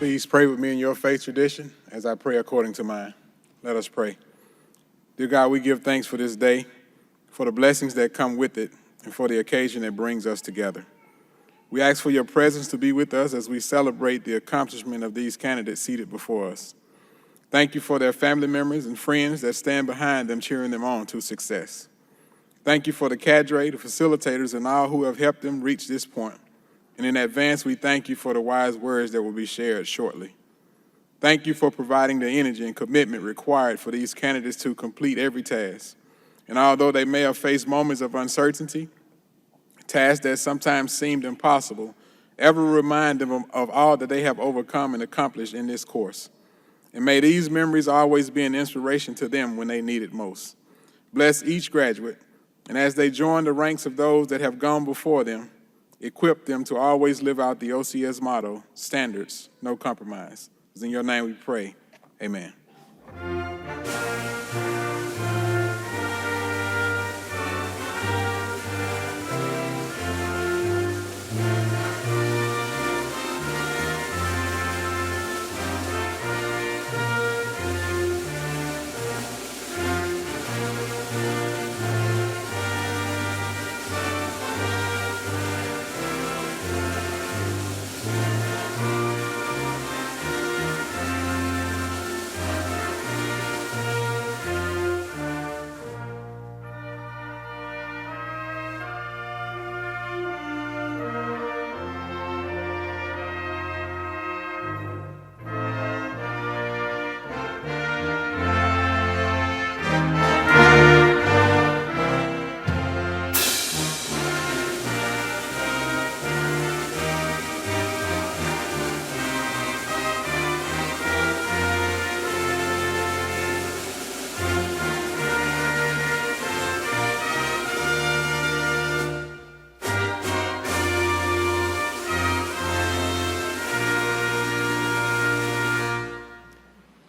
Please pray with me in your faith tradition as I pray according to mine. Let us pray. Dear God, we give thanks for this day, for the blessings that come with it, and for the occasion that brings us together. We ask for your presence to be with us as we celebrate the accomplishment of these candidates seated before us. Thank you for their family members and friends that stand behind them, cheering them on to success. Thank you for the cadre, the facilitators, and all who have helped them reach this point. And in advance, we thank you for the wise words that will be shared shortly. Thank you for providing the energy and commitment required for these candidates to complete every task. And although they may have faced moments of uncertainty, tasks that sometimes seemed impossible, ever remind them of all that they have overcome and accomplished in this course. And may these memories always be an inspiration to them when they need it most. Bless each graduate, and as they join the ranks of those that have gone before them, equip them to always live out the OCS motto, standards, no compromise. It's in your name we pray, amen.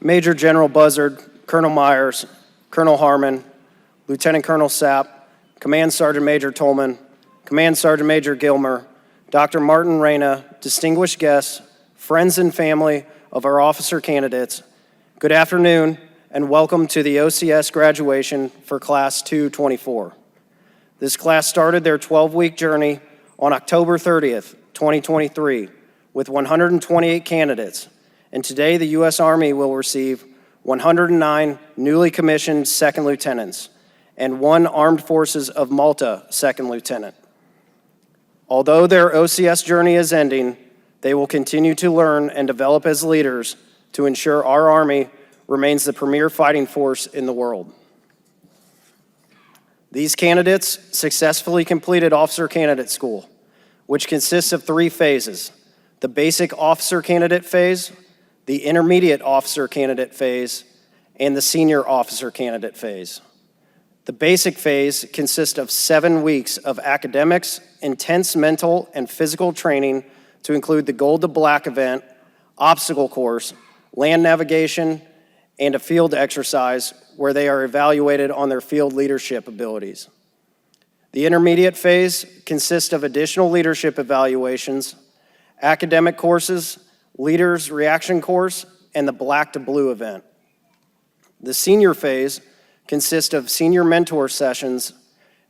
Major General Buzzard, Colonel Myers, Colonel Harmon, Lieutenant Colonel Sapp, Command Sergeant Major Tolman, Command Sergeant Major Gilmer, Dr. Martin Reyna, distinguished guests, friends and family of our officer candidates, good afternoon and welcome to the OCS graduation for Class 224. This class started their 12-week journey on October 30th, 2023, with 128 candidates. And today, the U.S. Army will receive 109 newly commissioned second lieutenants and 1 Armed Forces of Malta second lieutenant. Although their OCS journey is ending, they will continue to learn and develop as leaders to ensure our Army remains the premier fighting force in the world. These candidates successfully completed Officer Candidate School, which consists of 3 phases: the basic officer candidate phase, the intermediate officer candidate phase, and the senior officer candidate phase. The basic phase consists of 7 weeks of academics, intense mental and physical training to include the Gold to Black event, obstacle course, land navigation, and a field exercise where they are evaluated on their field leadership abilities. The intermediate phase consists of additional leadership evaluations, academic courses, Leaders Reaction Course, and the Black to Blue event. The senior phase consists of senior mentor sessions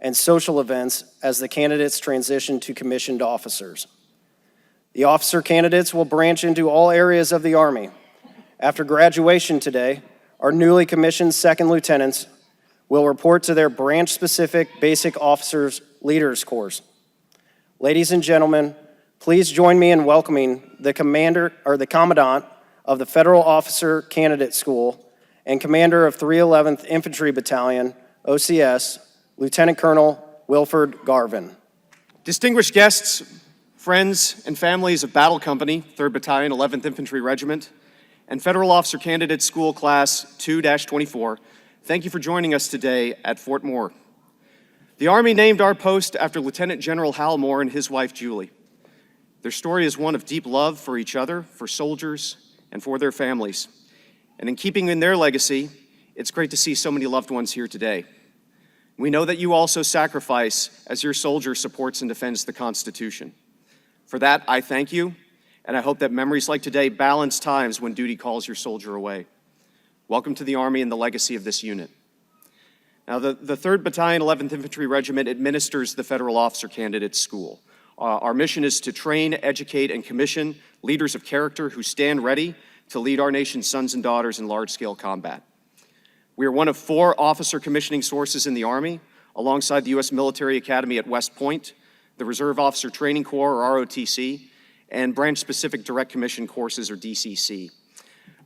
and social events as the candidates transition to commissioned officers. The officer candidates will branch into all areas of the Army. After graduation today, our newly commissioned second lieutenants will report to their branch-specific basic officers leaders course. Ladies and gentlemen, please join me in welcoming the Commandant of the Federal Officer Candidate School and Commander of 311th Infantry Battalion, OCS, Lieutenant Colonel Wilford Garvin. Distinguished guests, friends, and families of Battle Company, 3rd Battalion, 11th Infantry Regiment, and Federal Officer Candidate School Class 2-24, thank you for joining us today at Fort Moore. The Army named our post after Lieutenant General Hal Moore and his wife, Julie. Their story is one of deep love for each other, for soldiers, and for their families. And in keeping in their legacy, it's great to see so many loved ones here today. We know that you also sacrifice as your soldier supports and defends the Constitution. For that, I thank you, and I hope that memories like today balance times when duty calls your soldier away. Welcome to the Army and the legacy of this unit. Now, the 3rd Battalion, 11th Infantry Regiment administers the Federal Officer Candidate School. Our mission is to train, educate, and commission leaders of character who stand ready to lead our nation's sons and daughters in large-scale combat. We are one of 4 officer commissioning sources in the Army, alongside the U.S. Military Academy at West Point, the Reserve Officer Training Corps, or ROTC, and Branch-Specific Direct Commission Courses, or DCC.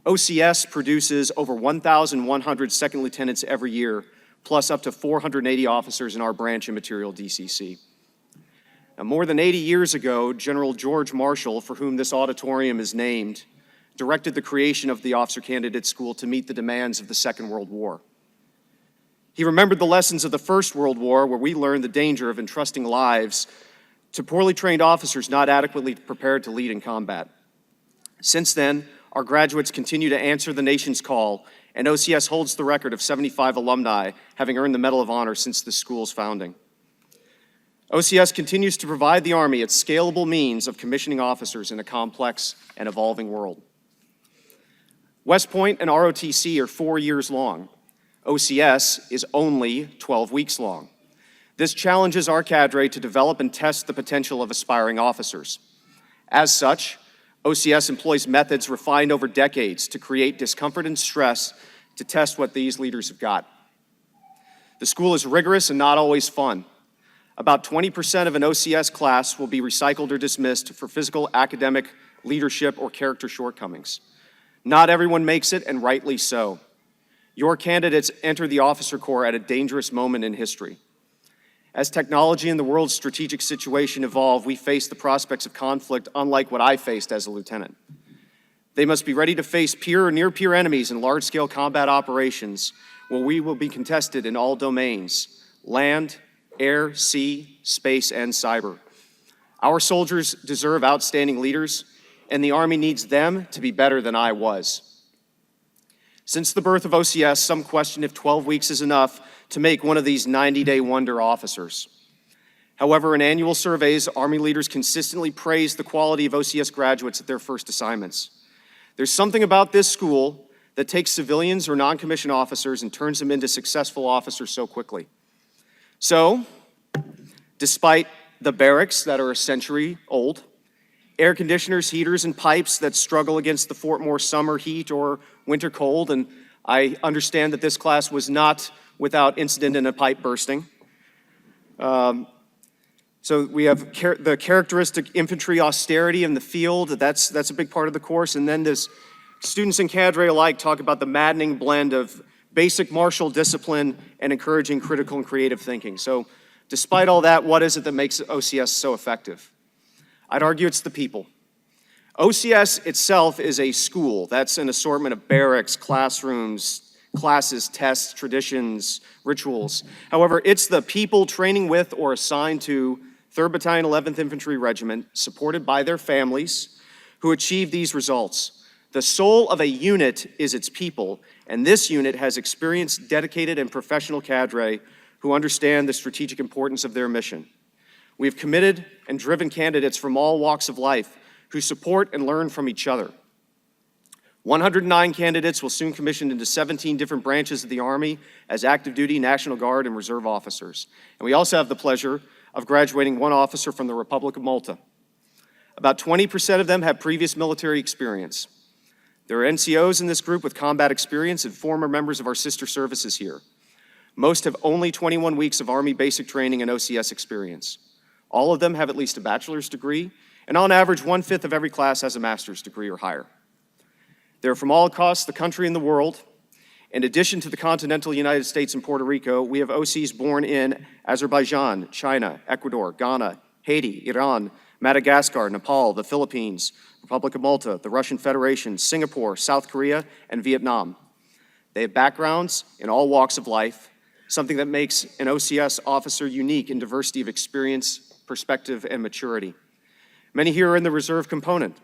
OCS produces over 1,100 second lieutenants every year, plus up to 480 officers in our branch and material DCC. Now, more than 80 years ago, General George Marshall, for whom this auditorium is named, directed the creation of the Officer Candidate School to meet the demands of the Second World War. He remembered the lessons of the First World War, where we learned the danger of entrusting lives to poorly trained officers not adequately prepared to lead in combat. Since then, our graduates continue to answer the nation's call, and OCS holds the record of 75 alumni having earned the Medal of Honor since the school's founding. OCS continues to provide the Army its scalable means of commissioning officers in a complex and evolving world. West Point and ROTC are 4 years long. OCS is only 12 weeks long. This challenges our cadre to develop and test the potential of aspiring officers. As such, OCS employs methods refined over decades to create discomfort and stress to test what these leaders have got. The school is rigorous and not always fun. About 20% of an OCS class will be recycled or dismissed for physical, academic, leadership, or character shortcomings. Not everyone makes it, and rightly so. Your candidates enter the officer corps at a dangerous moment in history. As technology and the world's strategic situation evolve, we face the prospects of conflict unlike what I faced as a lieutenant. They must be ready to face peer or near-peer enemies in large-scale combat operations where we will be contested in all domains: land, air, sea, space, and cyber. Our soldiers deserve outstanding leaders, and the Army needs them to be better than I was. Since the birth of OCS, some question if 12 weeks is enough to make one of these 90-day wonder officers. However, in annual surveys, Army leaders consistently praise the quality of OCS graduates at their first assignments. There's something about this school that takes civilians or non-commissioned officers and turns them into successful officers so quickly. So, despite the barracks that are a century old, air conditioners, heaters, and pipes that struggle against the Fort Moore summer heat or winter cold, and I understand that this class was not without incident and a pipe bursting. So we have the characteristic infantry austerity in the field. That's a big part of the course. And then this students and cadre alike talk about the maddening blend of basic martial discipline and encouraging critical and creative thinking. So despite all that, what is it that makes OCS so effective? I'd argue it's the people. OCS itself is a school. That's an assortment of barracks, classrooms, classes, tests, traditions, rituals. However, it's the people training with or assigned to 3rd Battalion, 11th Infantry Regiment, supported by their families, who achieve these results. The soul of a unit is its people, and this unit has experienced, dedicated, and professional cadre who understand the strategic importance of their mission. We have committed and driven candidates from all walks of life who support and learn from each other. 109 candidates will soon commission into 17 different branches of the Army as active duty, National Guard, and Reserve officers. And we also have the pleasure of graduating one officer from the Republic of Malta. About 20% of them have previous military experience. There are NCOs in this group with combat experience and former members of our sister services here. Most have only 21 weeks of Army basic training and OCS experience. All of them have at least a bachelor's degree, and on average, 1/5 of every class has a master's degree or higher. They're from all across the country and the world. In addition to the continental United States and Puerto Rico, we have OCs born in Azerbaijan, China, Ecuador, Ghana, Haiti, Iran, Madagascar, Nepal, the Philippines, Republic of Malta, the Russian Federation, Singapore, South Korea, and Vietnam. They have backgrounds in all walks of life, something that makes an OCS officer unique in diversity of experience, perspective, and maturity. Many here are in the reserve component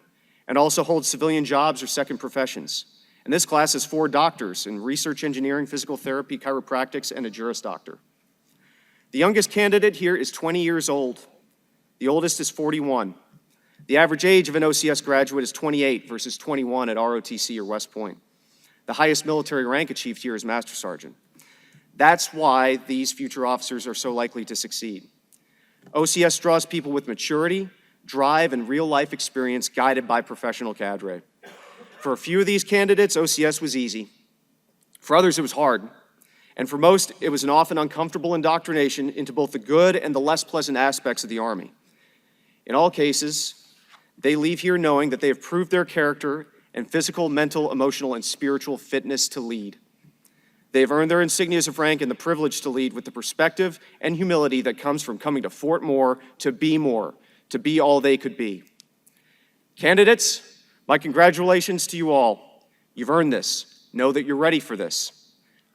and also hold civilian jobs or second professions. And this class has 4 doctors in research engineering, physical therapy, chiropractics, and a Juris Doctor. The youngest candidate here is 20 years old. The oldest is 41. The average age of an OCS graduate is 28 versus 21 at ROTC or West Point. The highest military rank achieved here is Master Sergeant. That's why these future officers are so likely to succeed. OCS draws people with maturity, drive, and real-life experience guided by professional cadre. For a few of these candidates, OCS was easy. For others, it was hard. And for most, it was an often uncomfortable indoctrination into both the good and the less pleasant aspects of the Army. In all cases, they leave here knowing that they have proved their character and physical, mental, emotional, and spiritual fitness to lead. They have earned their insignias of rank and the privilege to lead with the perspective and humility that comes from coming to Fort Moore, to be all they could be. Candidates, my congratulations to you all. You've earned this. Know that you're ready for this.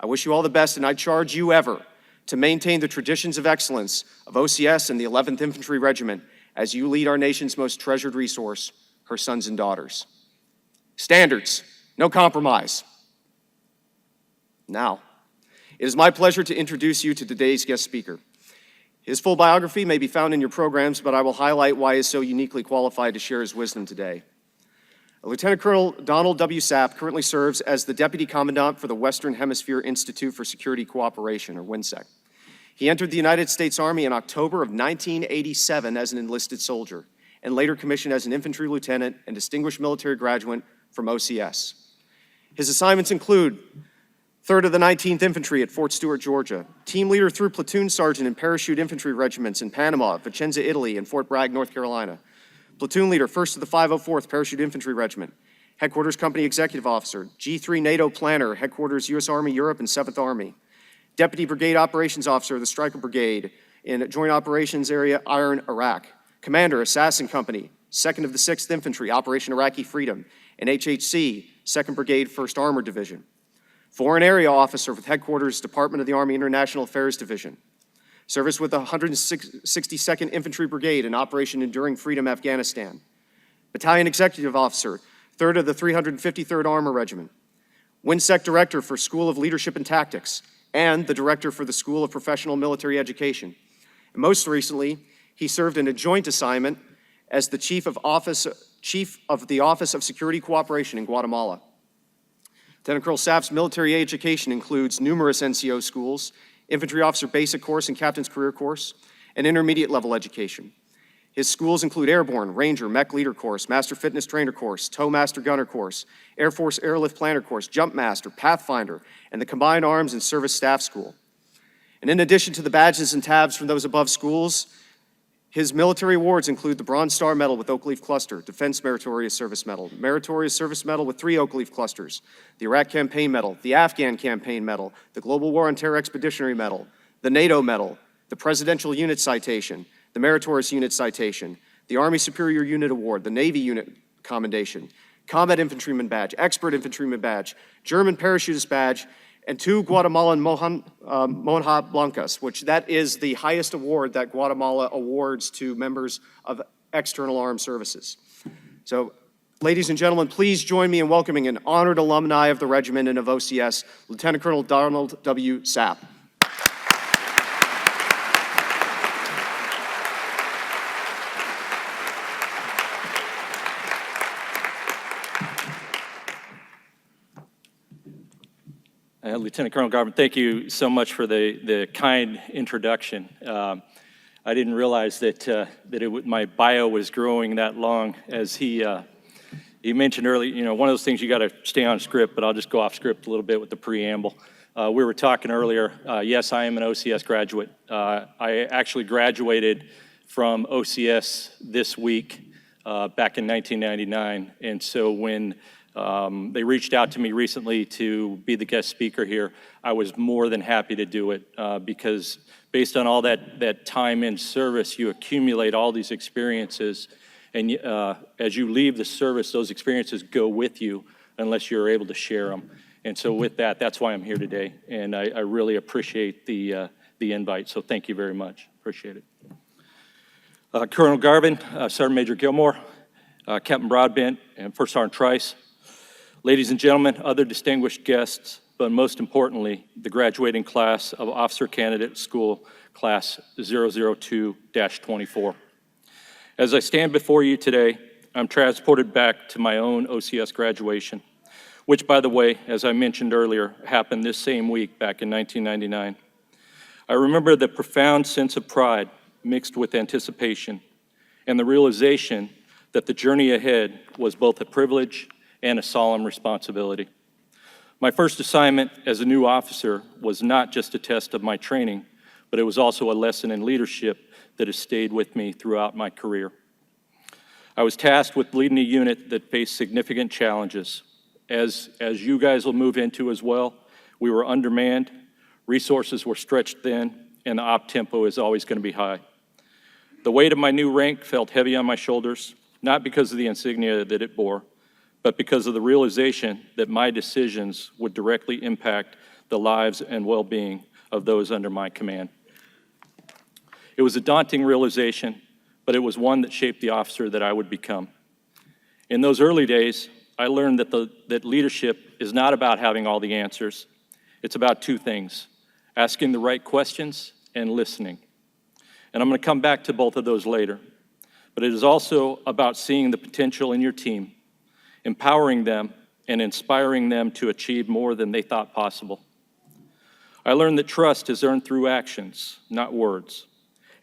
I wish you all the best, and I charge you ever to maintain the traditions of excellence of OCS and the 11th Infantry Regiment as you lead our nation's most treasured resource, her sons and daughters. Standards, no compromise. Now, it is my pleasure to introduce you to today's guest speaker. His full biography may be found in your programs, but I will highlight why he is so uniquely qualified to share his wisdom today. Lieutenant Colonel Donald W. Sapp currently serves as the Deputy Commandant for the Western Hemisphere Institute for Security Cooperation, or WINSEC. He entered the United States Army in October of 1987 as an enlisted soldier, and later commissioned as an infantry lieutenant and distinguished military graduate from OCS. His assignments include 3rd of the 19th Infantry at Fort Stewart, Georgia, team leader through platoon sergeant in parachute infantry regiments in Panama, Vicenza, Italy, and Fort Bragg, North Carolina, platoon leader 1st of the 504th Parachute Infantry Regiment, headquarters company executive officer, G3 NATO planner, headquarters U.S. Army Europe and 7th Army, deputy brigade operations officer of the Stryker Brigade in Joint Operations Area Iron, Iraq, commander, Assassin Company, 2nd of the 6th Infantry, Operation Iraqi Freedom, and HHC, 2nd Brigade, 1st Armored Division. Foreign Area Officer with Headquarters, Department of the Army International Affairs Division. Service with the 162nd Infantry Brigade in Operation Enduring Freedom, Afghanistan. Battalion Executive Officer, 3rd of the 353rd Armor Regiment. WINSEC Director for School of Leadership and Tactics, and the Director for the School of Professional Military Education. And most recently, he served in a joint assignment as the Chief of the Office of Security Cooperation in Guatemala. Lieutenant Colonel Sapp's military education includes numerous NCO schools, Infantry Officer Basic Course and Captain's Career Course, and intermediate level education. His schools include Airborne, Ranger, Mech Leader Course, Master Fitness Trainer Course, Tow Master Gunner Course, Air Force Airlift Planner Course, Jump Master, Pathfinder, and the Combined Arms and Service Staff School. And in addition to the badges and tabs from those above schools, his military awards include the Bronze Star Medal with Oak Leaf Cluster, Defense Meritorious Service Medal with 3 Oak Leaf Clusters, the Iraq Campaign Medal, the Afghan Campaign Medal, the Global War on Terror Expeditionary Medal, the NATO Medal, the Presidential Unit Citation, the Meritorious Unit Citation, the Army Superior Unit Award, the Navy Unit Commendation, Combat Infantryman Badge, Expert Infantryman Badge, German Parachutist Badge, and 2 Guatemalan Monja Blancas, which that is the highest award that Guatemala awards to members of external armed services. So, ladies and gentlemen, please join me in welcoming an honored alumni of the regiment and of OCS, Lieutenant Colonel Donald W. Sapp. Lieutenant Colonel Garvin, thank you so much for the kind introduction. I didn't realize that my bio was growing that long. As he mentioned earlier, one of those things you got to stay on script, but I'll just go off script a little bit with the preamble. We were talking earlier. Yes, I am an OCS graduate. I actually graduated from OCS this week back in 1999, and so when they reached out to me recently to be the guest speaker here, I was more than happy to do it because based on all that time in service, you accumulate all these experiences, and as you leave the service, those experiences go with you unless you're able to share them. And so with that, that's why I'm here today, and I really appreciate the invite, so thank you very much. Appreciate it. Colonel Garvin, Sergeant Major Gilmore, Captain Broadbent, and First Sergeant Trice, ladies and gentlemen, other distinguished guests, but most importantly, the graduating class of Officer Candidate School, Class 002-24. As I stand before you today, I'm transported back to my own OCS graduation, which, by the way, as I mentioned earlier, happened this same week back in 1999. I remember the profound sense of pride mixed with anticipation and the realization that the journey ahead was both a privilege and a solemn responsibility. My first assignment as a new officer was not just a test of my training, but it was also a lesson in leadership that has stayed with me throughout my career. I was tasked with leading a unit that faced significant challenges. As you guys will move into as well, we were undermanned, resources were stretched thin, and the op tempo is always going to be high. The weight of my new rank felt heavy on my shoulders, not because of the insignia that it bore, but because of the realization that my decisions would directly impact the lives and well-being of those under my command. It was a daunting realization, but it was one that shaped the officer that I would become. In those early days, I learned that leadership is not about having all the answers. It's about two things: asking the right questions and listening. And I'm going to come back to both of those later. But it is also about seeing the potential in your team, empowering them, and inspiring them to achieve more than they thought possible. I learned that trust is earned through actions, not words,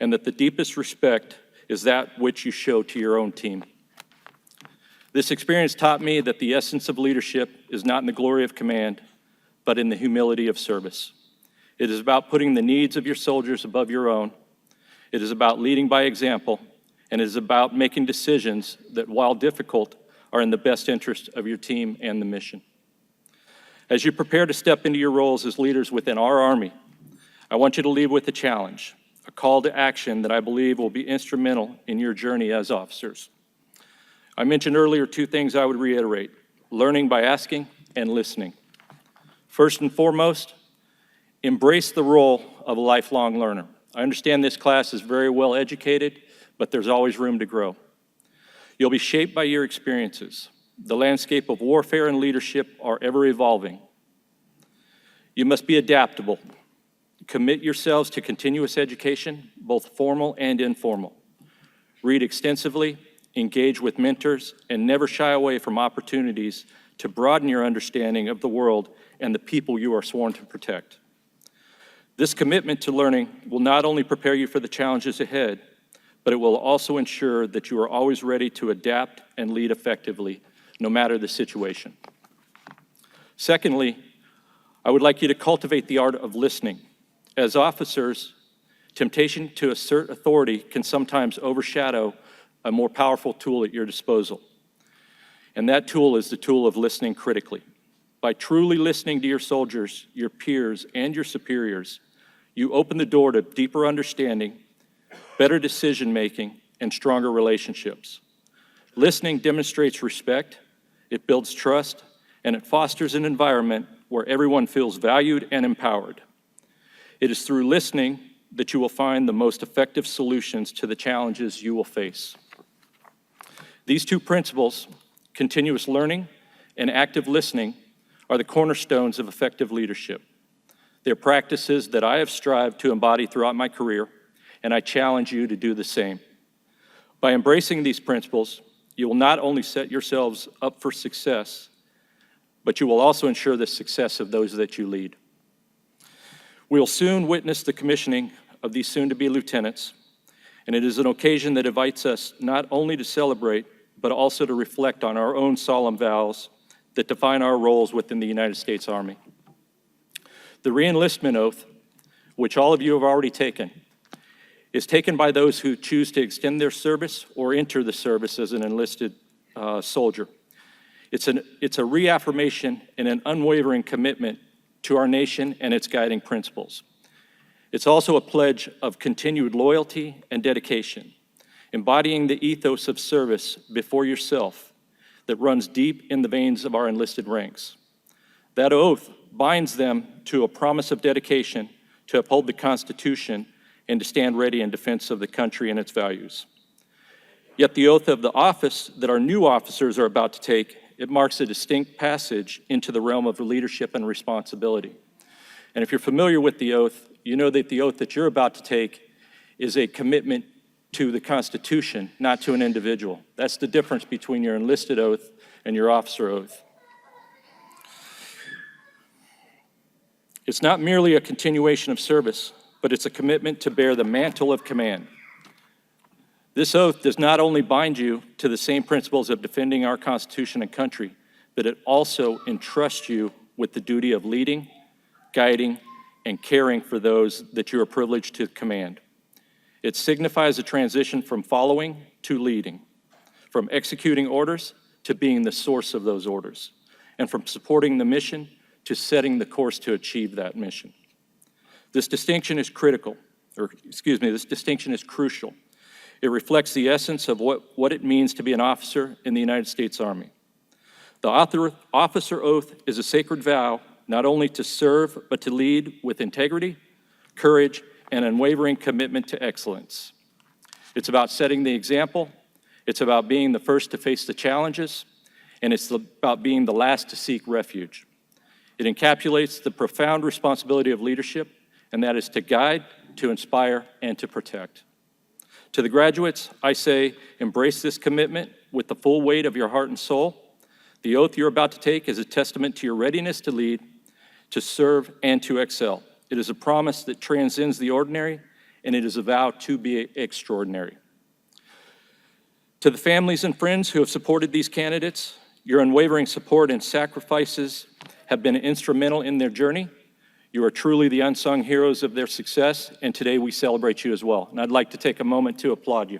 and that the deepest respect is that which you show to your own team. This experience taught me that the essence of leadership is not in the glory of command, but in the humility of service. It is about putting the needs of your soldiers above your own. It is about leading by example, and it is about making decisions that, while difficult, are in the best interest of your team and the mission. As you prepare to step into your roles as leaders within our Army, I want you to leave with a challenge, a call to action that I believe will be instrumental in your journey as officers. I mentioned earlier two things I would reiterate: learning by asking and listening. First and foremost, embrace the role of a lifelong learner. I understand this class is very well educated, but there's always room to grow. You'll be shaped by your experiences. The landscape of warfare and leadership are ever evolving. You must be adaptable. Commit yourselves to continuous education, both formal and informal. Read extensively, engage with mentors, and never shy away from opportunities to broaden your understanding of the world and the people you are sworn to protect. This commitment to learning will not only prepare you for the challenges ahead, but it will also ensure that you are always ready to adapt and lead effectively, no matter the situation. Secondly, I would like you to cultivate the art of listening. As officers, temptation to assert authority can sometimes overshadow a more powerful tool at your disposal. And that tool is the tool of listening critically. By truly listening to your soldiers, your peers, and your superiors, you open the door to deeper understanding, better decision-making, and stronger relationships. Listening demonstrates respect, it builds trust, and it fosters an environment where everyone feels valued and empowered. It is through listening that you will find the most effective solutions to the challenges you will face. These two principles, continuous learning and active listening, are the cornerstones of effective leadership. They're practices that I have strived to embody throughout my career, and I challenge you to do the same. By embracing these principles, you will not only set yourselves up for success, but you will also ensure the success of those that you lead. We will soon witness the commissioning of these soon-to-be lieutenants, and it is an occasion that invites us not only to celebrate, but also to reflect on our own solemn vows that define our roles within the United States Army. The re-enlistment oath, which all of you have already taken, is taken by those who choose to extend their service or enter the service as an enlisted soldier. It's a reaffirmation and an unwavering commitment to our nation and its guiding principles. It's also a pledge of continued loyalty and dedication, embodying the ethos of service before yourself that runs deep in the veins of our enlisted ranks. That oath binds them to a promise of dedication to uphold the Constitution and to stand ready in defense of the country and its values. Yet the oath of the office that our new officers are about to take, it marks a distinct passage into the realm of leadership and responsibility. And if you're familiar with the oath, you know that the oath that you're about to take is a commitment to the Constitution, not to an individual. That's the difference between your enlisted oath and your officer oath. It's not merely a continuation of service, but it's a commitment to bear the mantle of command. This oath does not only bind you to the same principles of defending our Constitution and country, but it also entrusts you with the duty of leading, guiding, and caring for those that you are privileged to command. It signifies a transition from following to leading, from executing orders to being the source of those orders, and from supporting the mission to setting the course to achieve that mission. This distinction is crucial. It reflects the essence of what it means to be an officer in the United States Army. The officer oath is a sacred vow not only to serve, but to lead with integrity, courage, and unwavering commitment to excellence. It's about setting the example, it's about being the first to face the challenges, and it's about being the last to seek refuge. It encapsulates the profound responsibility of leadership, and that is to guide, to inspire, and to protect. To the graduates, I say, embrace this commitment with the full weight of your heart and soul. The oath you're about to take is a testament to your readiness to lead, to serve, and to excel. It is a promise that transcends the ordinary, and it is a vow to be extraordinary. To the families and friends who have supported these candidates, your unwavering support and sacrifices have been instrumental in their journey. You are truly the unsung heroes of their success, and today we celebrate you as well. And I'd like to take a moment to applaud you.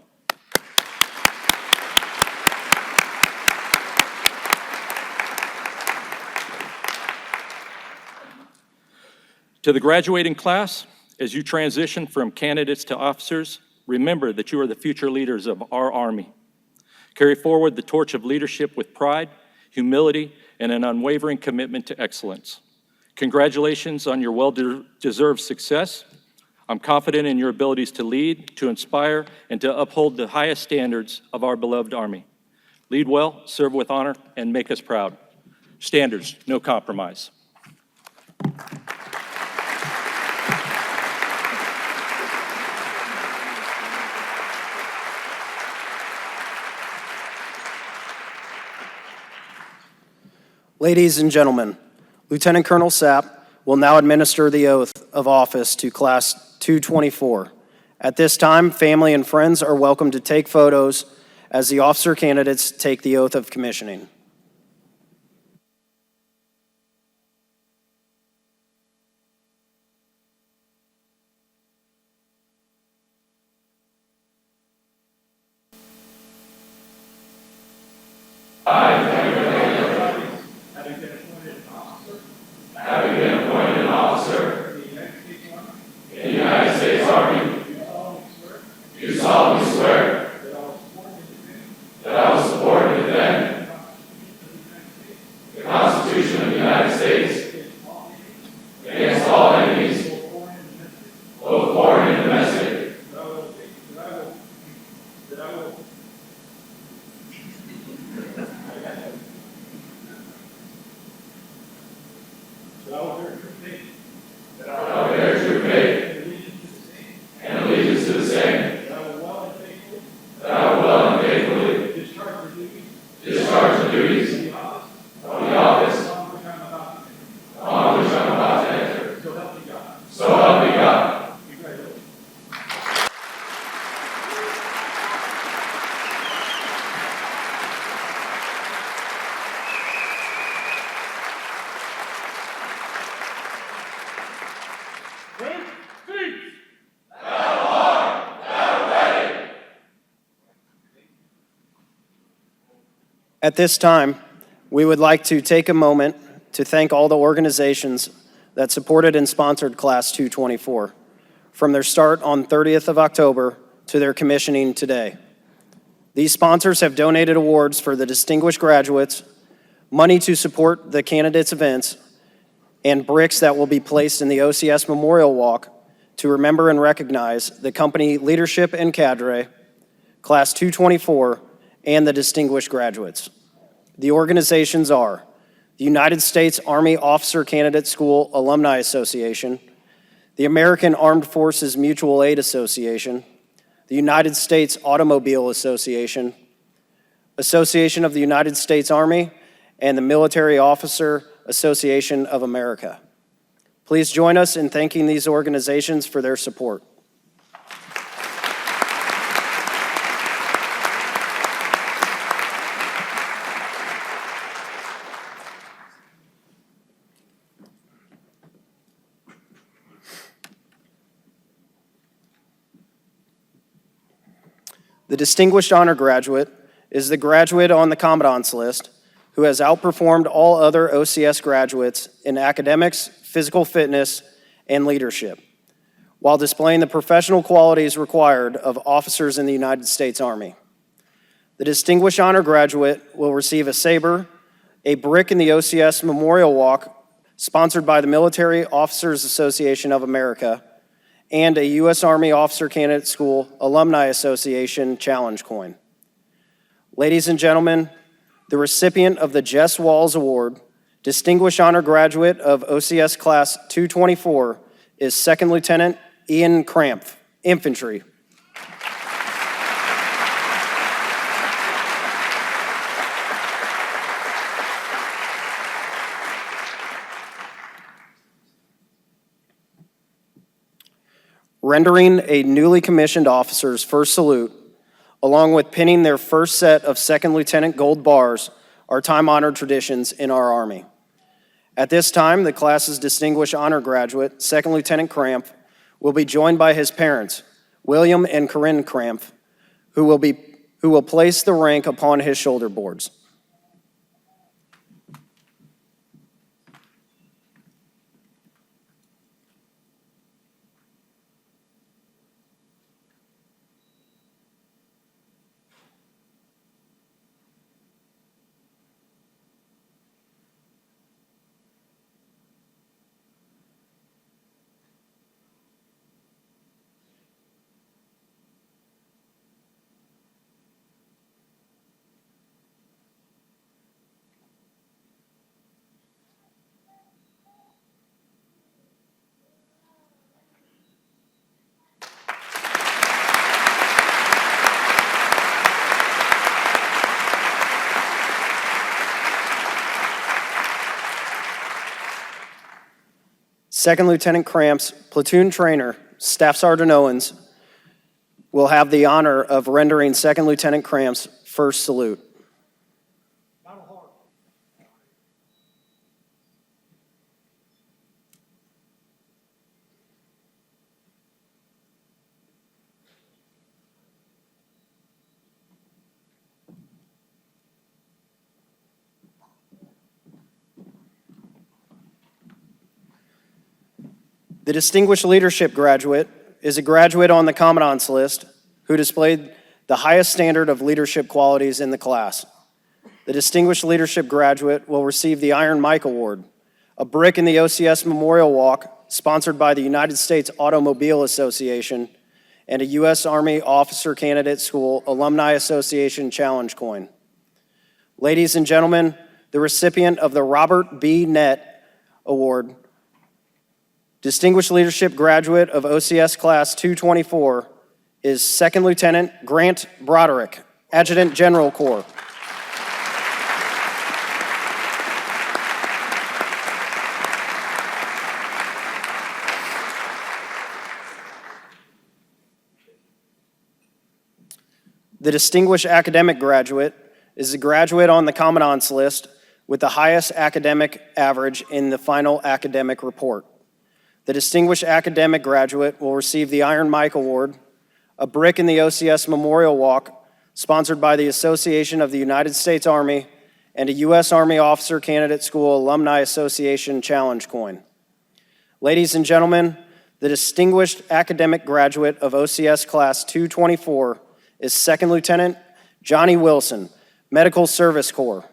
To the graduating class, as you transition from candidates to officers, remember that you are the future leaders of our Army. Carry forward the torch of leadership with pride, humility, and an unwavering commitment to excellence. Congratulations on your well-deserved success. I'm confident in your abilities to lead, to inspire, and to uphold the highest standards of our beloved Army. Lead well, serve with honor, and make us proud. Standards, no compromise. Ladies and gentlemen, Lieutenant Colonel Sapp will now administer the oath of office to Class 224. At this time, family and friends are welcome to take photos as the officer candidates take the oath of commissioning. At this time, we would like to take a moment to thank all the organizations that supported and sponsored Class 224, from their start on 30th of October to their commissioning today. These sponsors have donated awards for the distinguished graduates, money to support the candidates' events, and bricks that will be placed in the OCS Memorial Walk to remember and recognize the company leadership and cadre, Class 224, and the distinguished graduates. The organizations are the United States Army Officer Candidate School Alumni Association, the American Armed Forces Mutual Aid Association, the United States Automobile Association, Association of the United States Army, and the Military Officer Association of America. Please join us in thanking these organizations for their support. The Distinguished Honor Graduate is the graduate on the Commandant's list who has outperformed all other OCS graduates in academics, physical fitness, and leadership, while displaying the professional qualities required of officers in the United States Army. The Distinguished Honor Graduate will receive a saber, a brick in the OCS Memorial Walk, sponsored by the Military Officers Association of America, and a U.S. Army Officer Candidate School Alumni Association Challenge Coin. Ladies and gentlemen, the recipient of the Jess Walls Award, Distinguished Honor Graduate of OCS Class 224, is Second Lieutenant Ian Krampf, Infantry. Rendering a newly commissioned officer's first salute, along with pinning their first set of second lieutenant gold bars, are time-honored traditions in our Army. At this time, the class's Distinguished Honor Graduate, Second Lieutenant Krampf, will be joined by his parents, William and Corinne Krampf, who will place the rank upon his shoulder boards. Second Lieutenant Krampf's platoon trainer, Staff Sergeant Owens, will have the honor of rendering Second Lieutenant Krampf's first salute. The Distinguished Leadership Graduate is a graduate on the Commandant's list who displayed the highest standard of leadership qualities in the class. The Distinguished Leadership Graduate will receive the Iron Mike Award, a brick in the OCS Memorial Walk sponsored by the United States Automobile Association, and a U.S. Army Officer Candidate School Alumni Association Challenge Coin. Ladies and gentlemen, the recipient of the Robert B. Nett Award, Distinguished Leadership Graduate of OCS Class 224, is Second Lieutenant Grant Broderick, Adjutant General Corps. The Distinguished Academic Graduate is a graduate on the Commandant's list with the highest academic average in the final academic report. The Distinguished Academic Graduate will receive the Iron Mike Award, a brick in the OCS Memorial Walk, sponsored by the Association of the United States Army, and a U.S. Army Officer Candidate School Alumni Association Challenge Coin. Ladies and gentlemen, the Distinguished Academic Graduate of OCS Class 224 is Second Lieutenant Johnny Wilson, Medical Service Corps.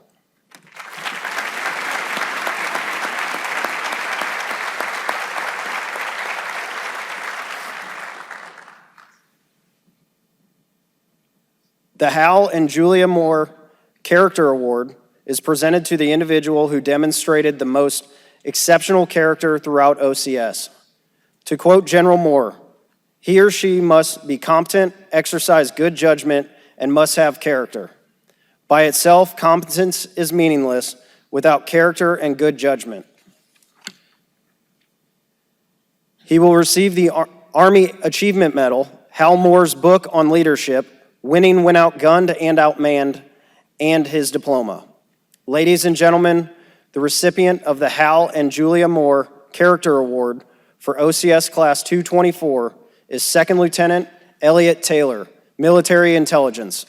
The Hal and Julia Moore Character Award is presented to the individual who demonstrated the most exceptional character throughout OCS. To quote General Moore, He or she must be competent, exercise good judgment, and must have character. By itself, competence is meaningless without character and good judgment. He will receive the Army Achievement Medal, Hal Moore's book on leadership, Winning when outgunned and outmanned, and his diploma. Ladies and gentlemen, the recipient of the Hal and Julia Moore Character Award for OCS Class 224 is Second Lieutenant Elliot Taylor, Military Intelligence.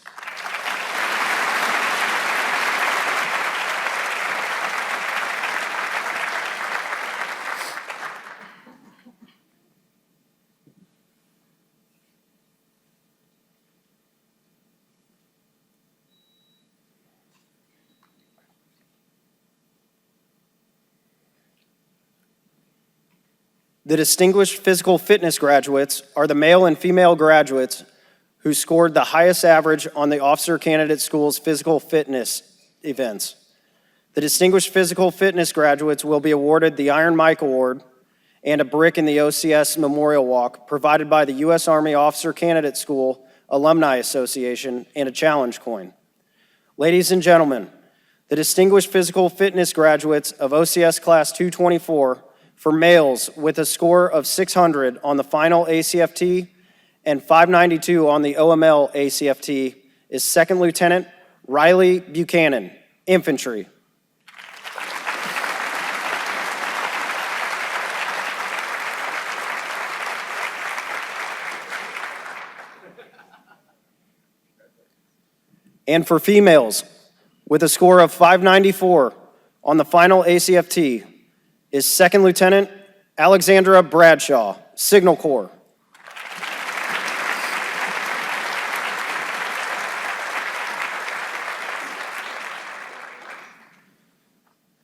The distinguished physical fitness graduates are the male and female graduates who scored the highest average on the Officer Candidate School's physical fitness events. The distinguished physical fitness graduates will be awarded the Iron Mike Award and a brick in the OCS Memorial Walk provided by the U.S. Army Officer Candidate School Alumni Association and a challenge coin. Ladies and gentlemen, the distinguished physical fitness graduates of OCS Class 224 for males with a score of 600 on the final ACFT and 592 on the OML ACFT is Second Lieutenant Riley Buchanan, Infantry. And for females with a score of 594 on the final ACFT is Second Lieutenant Alexandra Bradshaw, Signal Corps.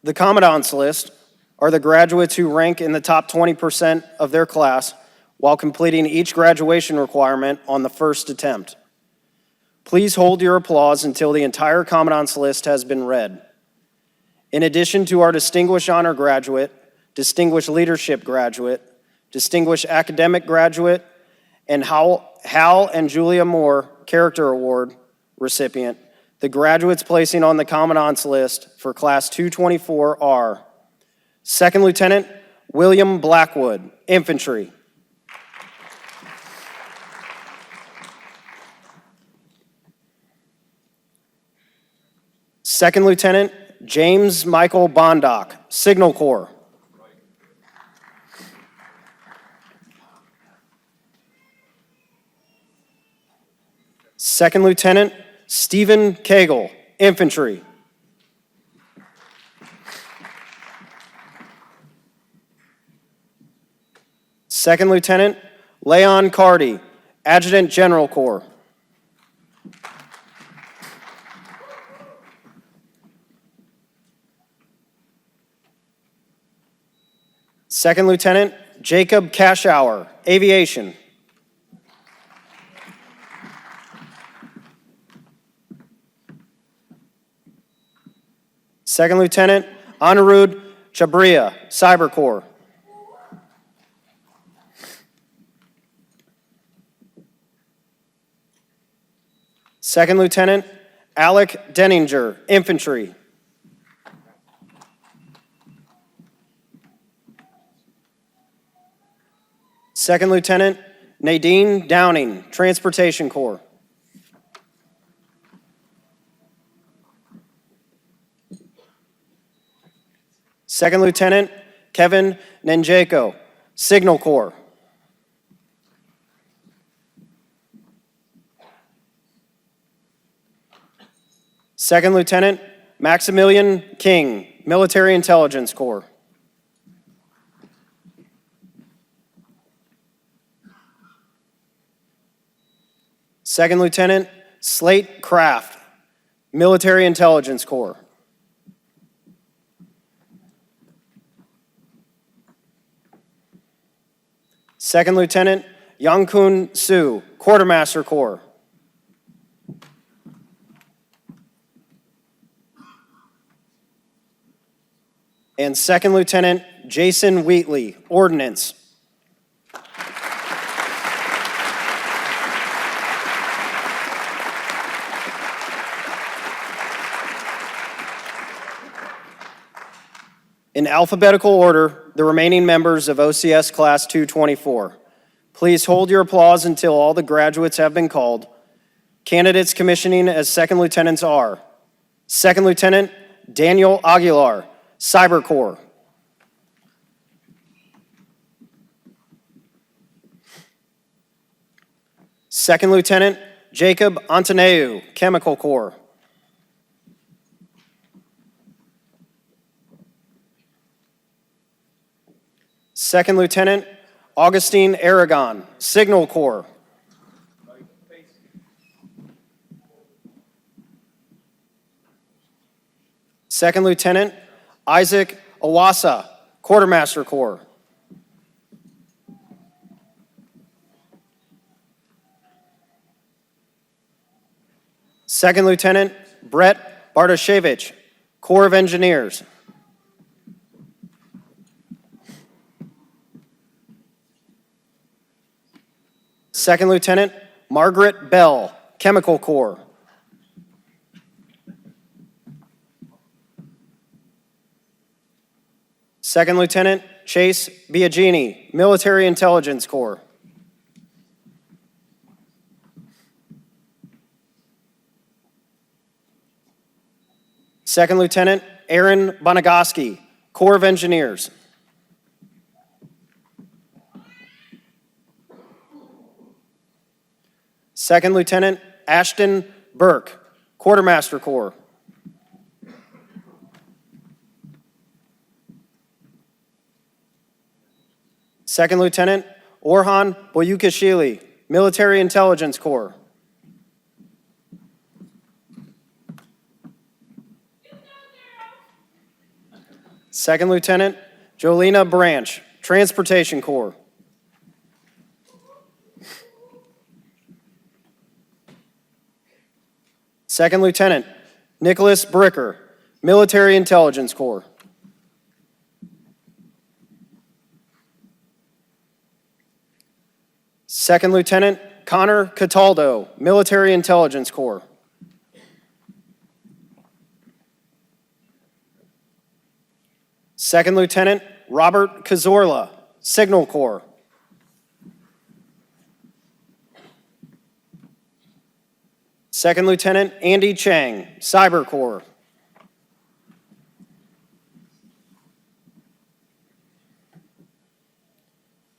The Commandant's List are the graduates who rank in the top 20% of their class while completing each graduation requirement on the first attempt. Please hold your applause until the entire Commandant's List has been read. In addition to our Distinguished Honor Graduate, Distinguished Leadership Graduate, Distinguished Academic Graduate, and Hal and Julia Moore Character Award recipient, the graduates placing on the Commandant's List for Class 224 are Second Lieutenant William Blackwood, Infantry. Second Lieutenant James Michael Bondock, Signal Corps. Second Lieutenant Stephen Cagle, Infantry. Second Lieutenant Leon Cardy, Adjutant General Corps. Second Lieutenant Jacob Cashour, Aviation. Second Lieutenant Anirudh Chabria, Cyber Corps. Second Lieutenant Alec Denninger, Infantry. Second Lieutenant Nadine Downing, Transportation Corps. Second Lieutenant Kevin Nenjeko, Signal Corps. Second Lieutenant Maximilian King, Military Intelligence Corps. Second Lieutenant Slate Kraft, Military Intelligence Corps. Second Lieutenant Yangkun Su, Quartermaster Corps. And Second Lieutenant Jason Wheatley, Ordnance. In alphabetical order, the remaining members of OCS Class 224. Please hold your applause until all the graduates have been called. Candidates commissioning as second lieutenants are Second Lieutenant Daniel Aguilar, Cyber Corps. Second Lieutenant Jacob Antoneu, Chemical Corps. Second Lieutenant Augustine Aragon, Signal Corps. Second Lieutenant Isaac Awasa, Quartermaster Corps. Second Lieutenant Brett Bartoshevich, Corps of Engineers. Second Lieutenant Margaret Bell, Chemical Corps. Second Lieutenant Chase Biagini, Military Intelligence Corps. Second Lieutenant Aaron Bonagaski, Corps of Engineers. Second Lieutenant Ashton Burke, Quartermaster Corps. Second Lieutenant Orhan Boyukashvili, Military Intelligence Corps. Second Lieutenant Jolena Branch, Transportation Corps. Second Lieutenant Nicholas Bricker, Military Intelligence Corps. Second Lieutenant Connor Cataldo, Military Intelligence Corps. Second Lieutenant Robert Cazorla, Signal Corps. Second Lieutenant Andy Chang, Cyber Corps.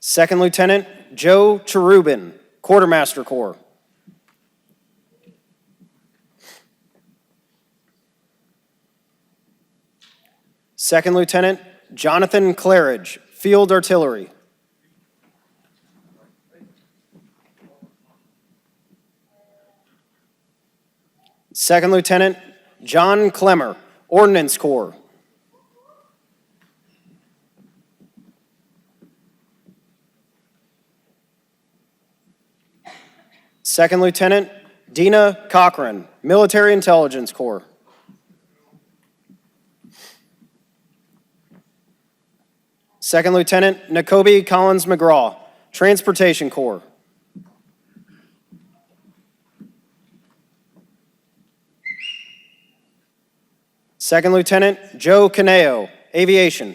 Second Lieutenant Joe Cherubin, Quartermaster Corps. Second Lieutenant Jonathan Claridge, Field Artillery. Second Lieutenant John Clemmer, Ordnance Corps. Second Lieutenant Dina Cochran, Military Intelligence Corps. Second Lieutenant Nakobe Collins McGraw, Transportation Corps. Second Lieutenant Joe Caneo, Aviation.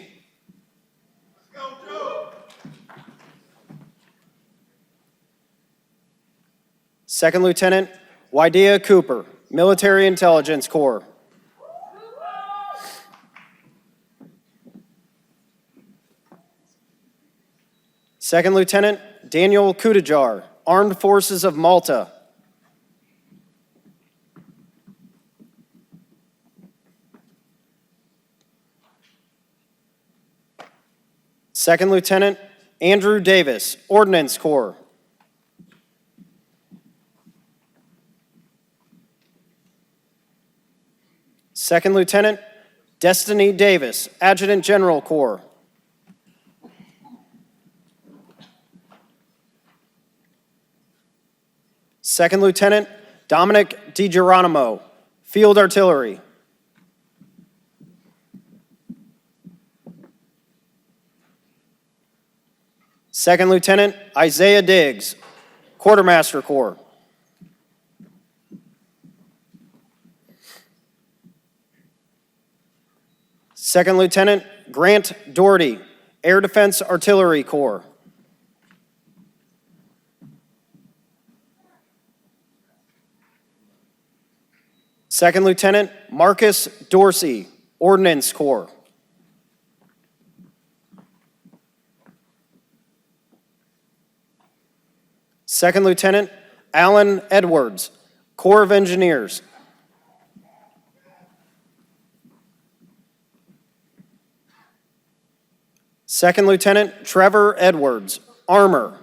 Second Lieutenant Wydea Cooper, Military Intelligence Corps. Second Lieutenant Daniel Kudajar, Armed Forces of Malta. Second Lieutenant Andrew Davis, Ordnance Corps. Second Lieutenant Destiny Davis, Adjutant General Corps. Second Lieutenant Dominic DiGeronimo, Field Artillery. Second Lieutenant Isaiah Diggs, Quartermaster Corps. Second Lieutenant Grant Doherty, Air Defense Artillery Corps. Second Lieutenant Marcus Dorsey, Ordnance Corps. Second Lieutenant Alan Edwards, Corps of Engineers. Second Lieutenant Trevor Edwards, Armor.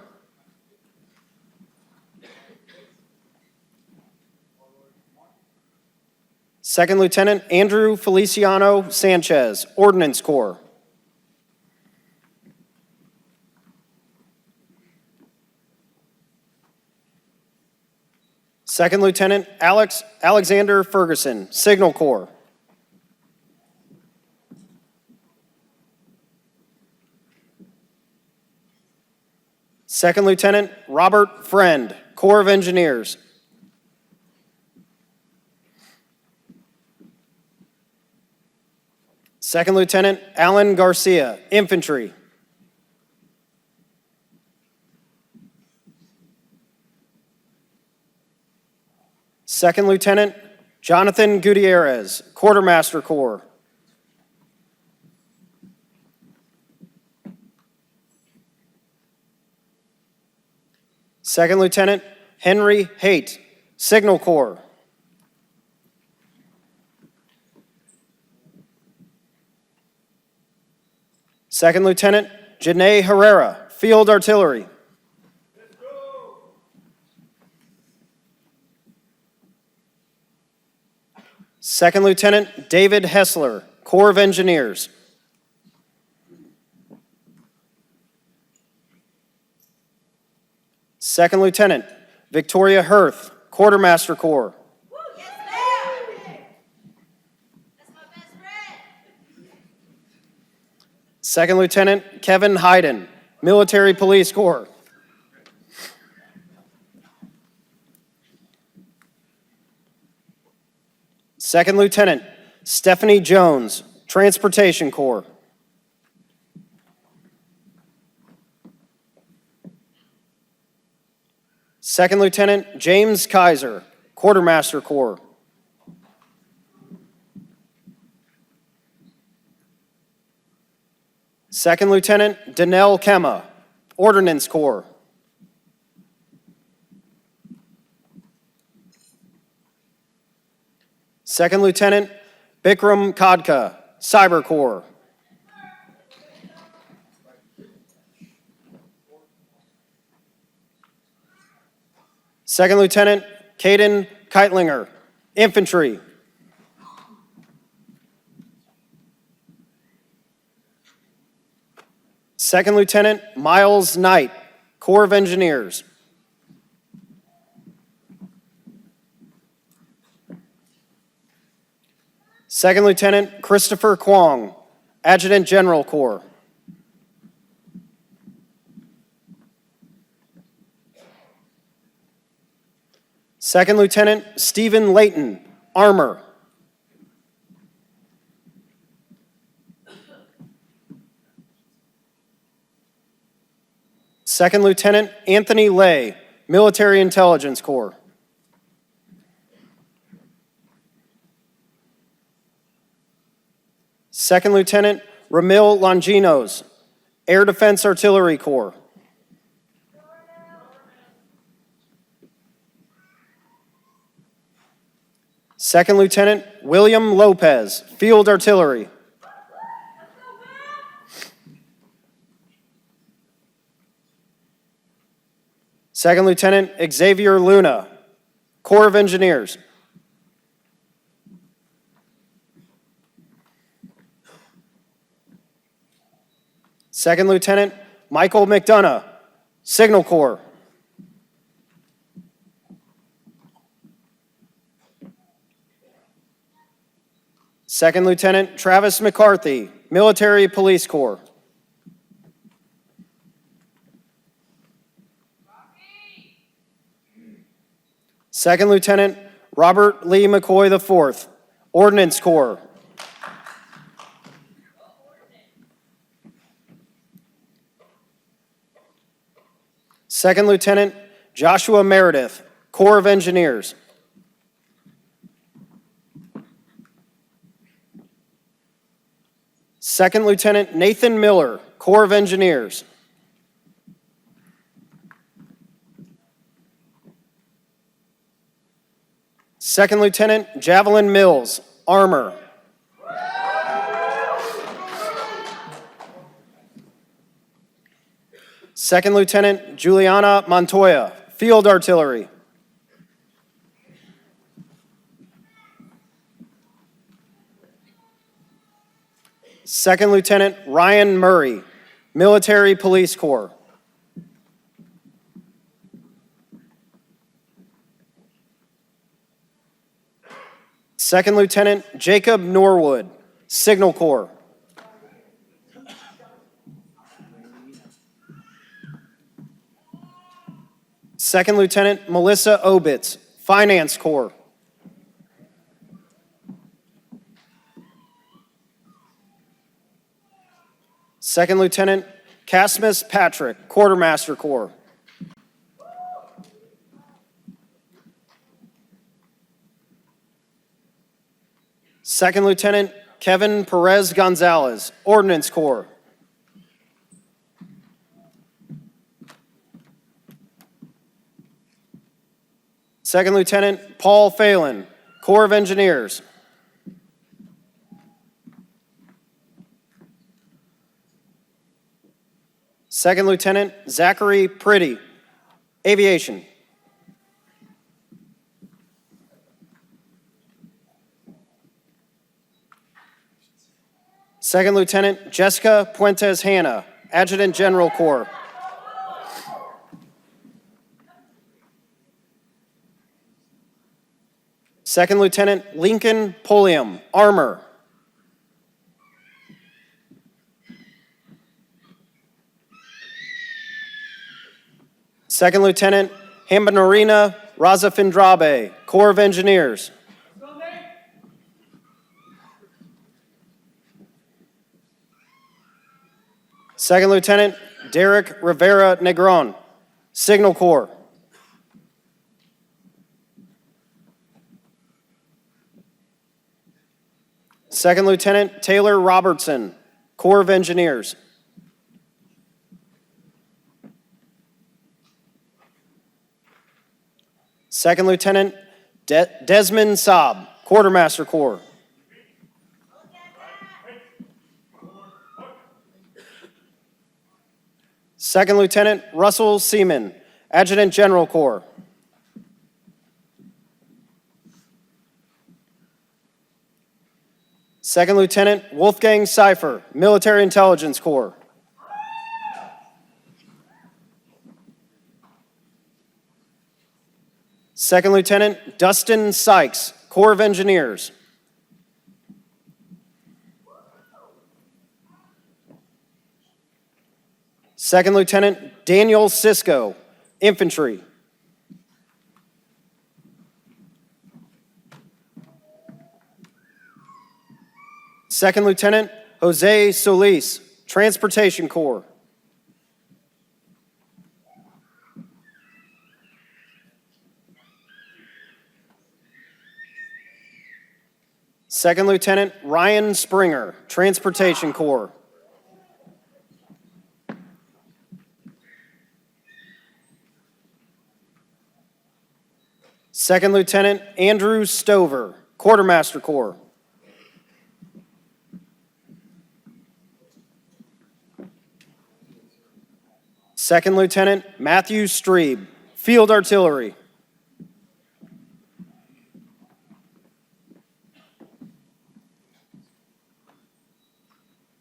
Second Lieutenant Andrew Feliciano Sanchez, Ordnance Corps. Second Lieutenant Alexander Ferguson, Signal Corps. Second Lieutenant Robert Friend, Corps of Engineers. Second Lieutenant Alan Garcia, Infantry. Second Lieutenant Jonathan Gutierrez, Quartermaster Corps. Second Lieutenant Henry Haight, Signal Corps. Second Lieutenant Janae Herrera, Field Artillery. Second Lieutenant David Hessler, Corps of Engineers. Second Lieutenant Victoria Hirth, Quartermaster Corps. Woo, yes, ma'am. That's my best friend. Second Lieutenant Kevin Hayden, Military Police Corps. Second Lieutenant Stephanie Jones, Transportation Corps. Second Lieutenant James Kaiser, Quartermaster Corps. Second Lieutenant Danelle Kemma, Ordnance Corps. Second Lieutenant Bikram Kadka, Cyber Corps. Second Lieutenant Caden Keitlinger, Infantry. Second Lieutenant Miles Knight, Corps of Engineers. Second Lieutenant Christopher Kwong, Adjutant General Corps. Second Lieutenant Stephen Layton, Armor. Second Lieutenant Anthony Lay, Military Intelligence Corps. Second Lieutenant Ramil Longinos, Air Defense Artillery Corps. Second Lieutenant William Lopez, Field Artillery. Second Lieutenant Xavier Luna, Corps of Engineers. Second Lieutenant Michael McDonough, Signal Corps. Second Lieutenant Travis McCarthy, Military Police Corps. Second Lieutenant Robert Lee McCoy IV, Ordnance Corps. Second Lieutenant Joshua Meredith, Corps of Engineers. Second Lieutenant Nathan Miller, Corps of Engineers. Second Lieutenant Javelin Mills, Armor. Second Lieutenant Juliana Montoya, Field Artillery. Second Lieutenant Ryan Murray, Military Police Corps. Second Lieutenant Jacob Norwood, Signal Corps. Second Lieutenant Melissa Obitz, Finance Corps. Second Lieutenant Casmus Patrick, Quartermaster Corps. Second Lieutenant Kevin Perez Gonzalez, Ordnance Corps. Second Lieutenant Paul Phelan, Corps of Engineers. Second Lieutenant Zachary Priddy, Aviation. Second Lieutenant Jessica Puentes Hanna, Adjutant General Corps. Second Lieutenant Lincoln Pulliam, Armor. Second Lieutenant Hambanarina Razafindrabe, Corps of Engineers. Second Lieutenant Derek Rivera Negron, Signal Corps. Second Lieutenant Taylor Robertson, Corps of Engineers. Second Lieutenant Desmond Saab, Quartermaster Corps. Second Lieutenant Russell Seaman, Adjutant General Corps. Second Lieutenant Wolfgang Seifer, Military Intelligence Corps. Second Lieutenant Dustin Sykes, Corps of Engineers. Second Lieutenant Daniel Sisko, Infantry. Second Lieutenant Jose Solis, Transportation Corps. Second Lieutenant Ryan Springer, Transportation Corps. Second Lieutenant Andrew Stover, Quartermaster Corps. Second Lieutenant Matthew Strebe, Field Artillery.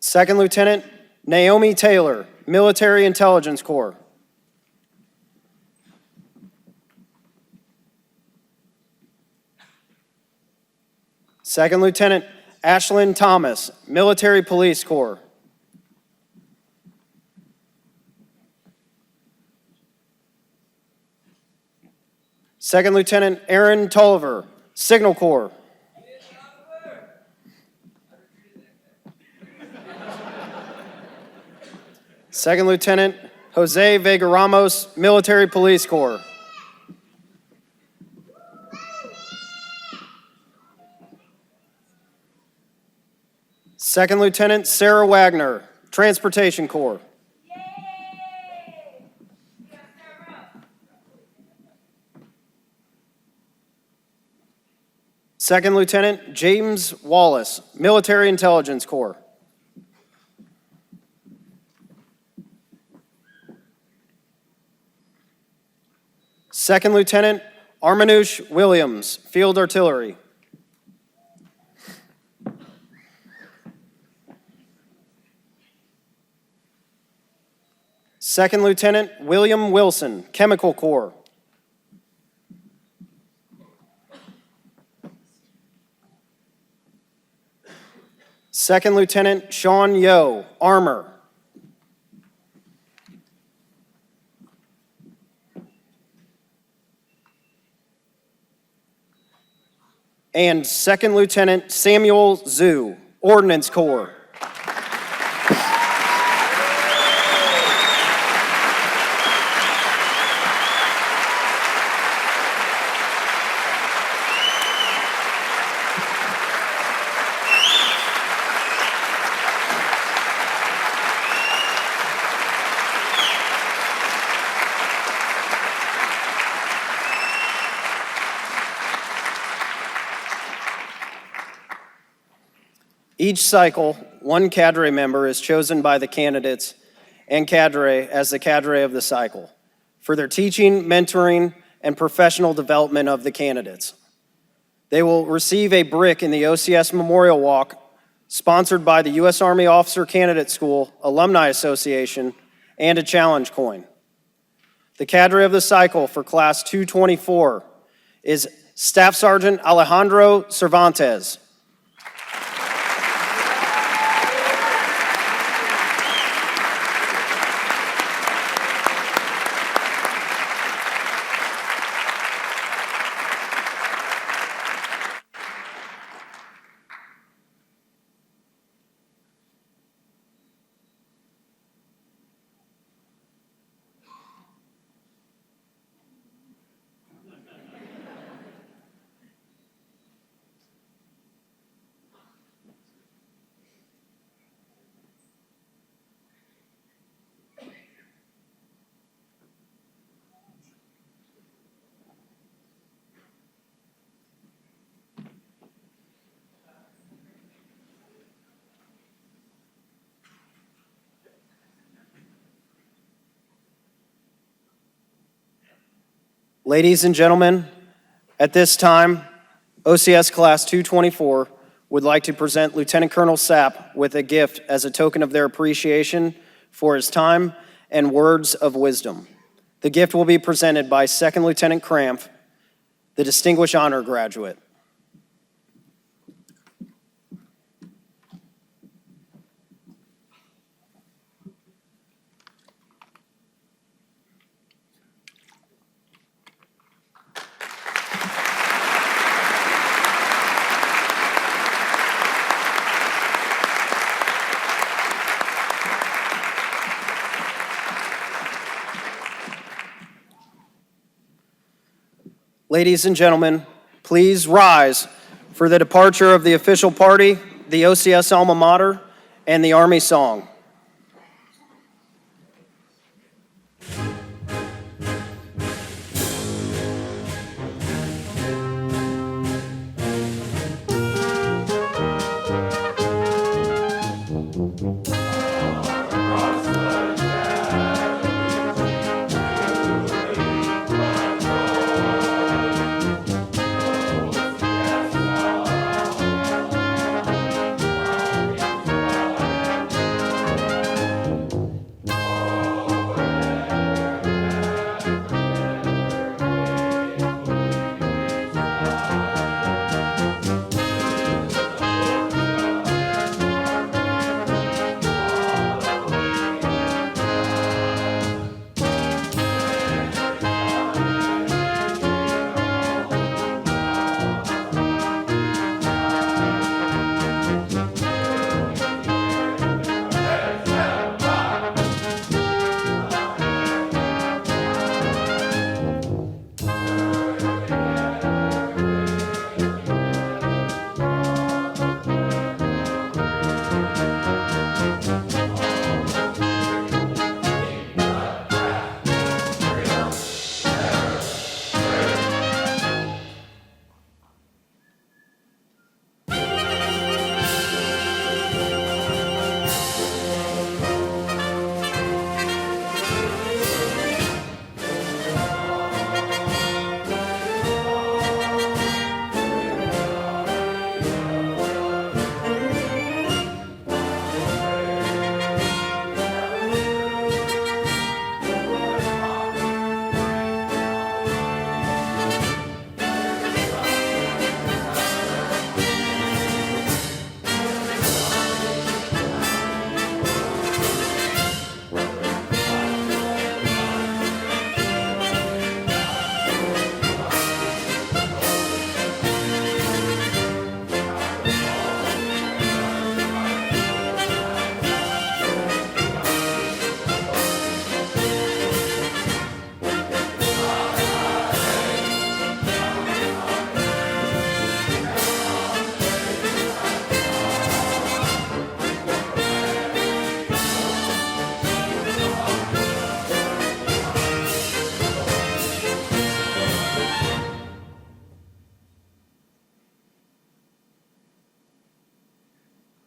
Second Lieutenant Naomi Taylor, Military Intelligence Corps. Second Lieutenant Ashlyn Thomas, Military Police Corps. Second Lieutenant Aaron Tolliver, Signal Corps. Second Lieutenant Jose Vega Ramos, Military Police Corps. Second Lieutenant Sarah Wagner, Transportation Corps. Second Lieutenant James Wallace, Military Intelligence Corps. Second Lieutenant Armanush Williams, Field Artillery. Second Lieutenant William Wilson, Chemical Corps. Second Lieutenant Sean Yo, Armor. And Second Lieutenant Samuel Zhu, Ordnance Corps. Each cycle, one cadre member is chosen by the candidates and cadre as the cadre of the cycle for their teaching, mentoring, and professional development of the candidates. They will receive a brick in the OCS Memorial Walk sponsored by the U.S. Army Officer Candidate School Alumni Association and a challenge coin. The cadre of the cycle for Class 224 is Staff Sergeant Alejandro Cervantes. Ladies and gentlemen, at this time, OCS Class 224 would like to present Lieutenant Colonel Sapp with a gift as a token of their appreciation for his time and words of wisdom. The gift will be presented by Second Lieutenant Crampf, the Distinguished Honor Graduate. Ladies and gentlemen, please rise for the departure of the official party, the OCS alma mater, and the Army song.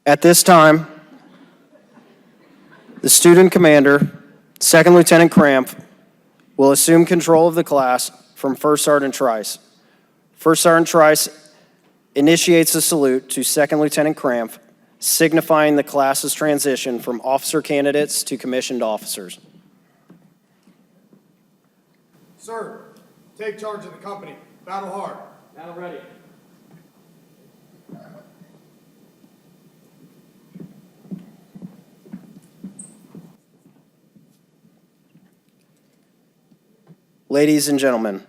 At this time, the student commander, Second Lieutenant Cramp, will assume control of the class from First Sergeant Trice. First Sergeant Trice initiates a salute to Second Lieutenant Cramp, signifying the class's transition from officer candidates to commissioned officers. Sir, take charge of the company. Battle hard. Battle ready. Ladies and gentlemen,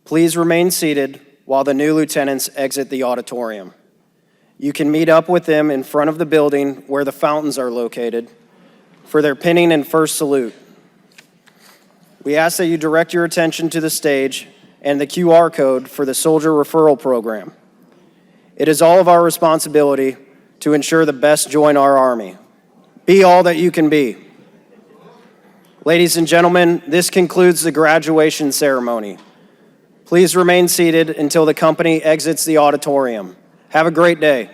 please remain seated while the new lieutenants exit the auditorium. You can meet up with them in front of the building where the fountains are located for their pinning and first salute. We ask that you direct your attention to the stage and the QR code for the Soldier Referral Program. It is all of our responsibility to ensure the best join our Army. Be all that you can be. Ladies and gentlemen, this concludes the graduation ceremony. Please remain seated until the company exits the auditorium. Have a great day.